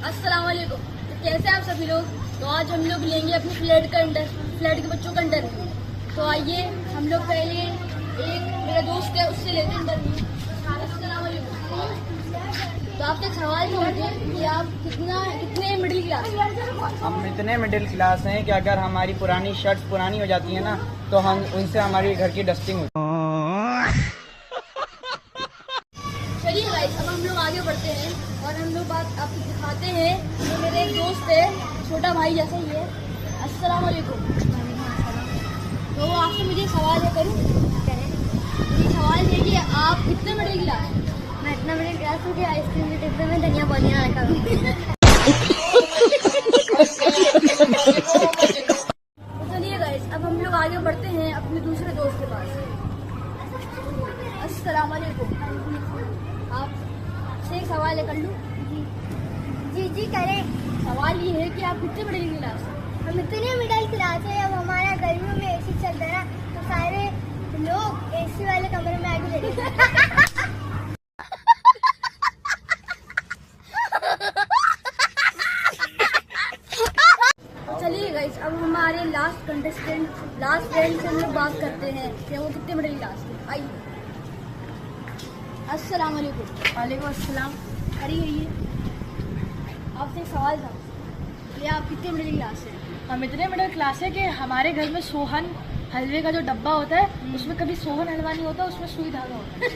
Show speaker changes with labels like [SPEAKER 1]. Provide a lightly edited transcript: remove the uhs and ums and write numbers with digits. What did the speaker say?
[SPEAKER 1] अस्सलाम वालेकुम। तो कैसे हैं आप सभी लोग। तो आज हम लोग लेंगे अपनी फ्लैट के बच्चों का इंटरव्यू। तो आइए हम लोग पहले एक मेरा दोस्त है उससे लेते हैं इंटरव्यू। अस्सलाम वालेकुम। तो आपसे एक सवाल होंगे कि आप कितने मिडिल क्लास।
[SPEAKER 2] हम इतने मिडिल क्लास हैं कि अगर हमारी पुरानी शर्ट्स पुरानी हो जाती है ना तो हम उनसे हमारी घर की डस्टिंग होती है।
[SPEAKER 1] चलिए गाइस, अब हम लोग आगे बढ़ते हैं और हम लोग बात आपको दिखाते हैं। ये मेरे एक दोस्त है, छोटा भाई जैसा ही है। अस्सलाम वालेकुम। तो आपसे मुझे सवाल है करूँ। ये सवाल है कि आप कितने मिडिल क्लास।
[SPEAKER 3] मैं इतना मिडिल क्लास हूँ कि आइसक्रीम के डिब्बे में धनिया पुदीना रखा हुआ है।
[SPEAKER 1] तो चलिए गाइस, अब हम लोग आगे बढ़ते हैं अपने दूसरे दोस्त के पास। अस्सलाम वालेकुम। आपसे एक सवाल है, कर लूँ।
[SPEAKER 3] जी करें।
[SPEAKER 1] सवाल ये है कि आप कितने मिडिल क्लास हैं।
[SPEAKER 3] हम इतने मिडिल क्लास है, अब हमारा गर्मियों में एसी चल रहा है तो सारे लोग एसी वाले कमरे में आके लेटे।
[SPEAKER 1] चलिए गाइस, अब हमारे लास्ट फ्रेंड से हम लोग बात करते हैं कि वो कितने मिडिल क्लास के। आइए। अस्सलाम वालेकुम।
[SPEAKER 3] वालेकुम अस्सलाम।
[SPEAKER 1] खड़ी है। आपसे एक सवाल था कि आप कितने मिडिल क्लास हैं।
[SPEAKER 4] हम इतने मिडिल क्लास है कि हमारे घर में सोहन हलवे का जो डब्बा होता है उसमें कभी सोहन हलवा नहीं होता, उसमें सुई धागा होता है।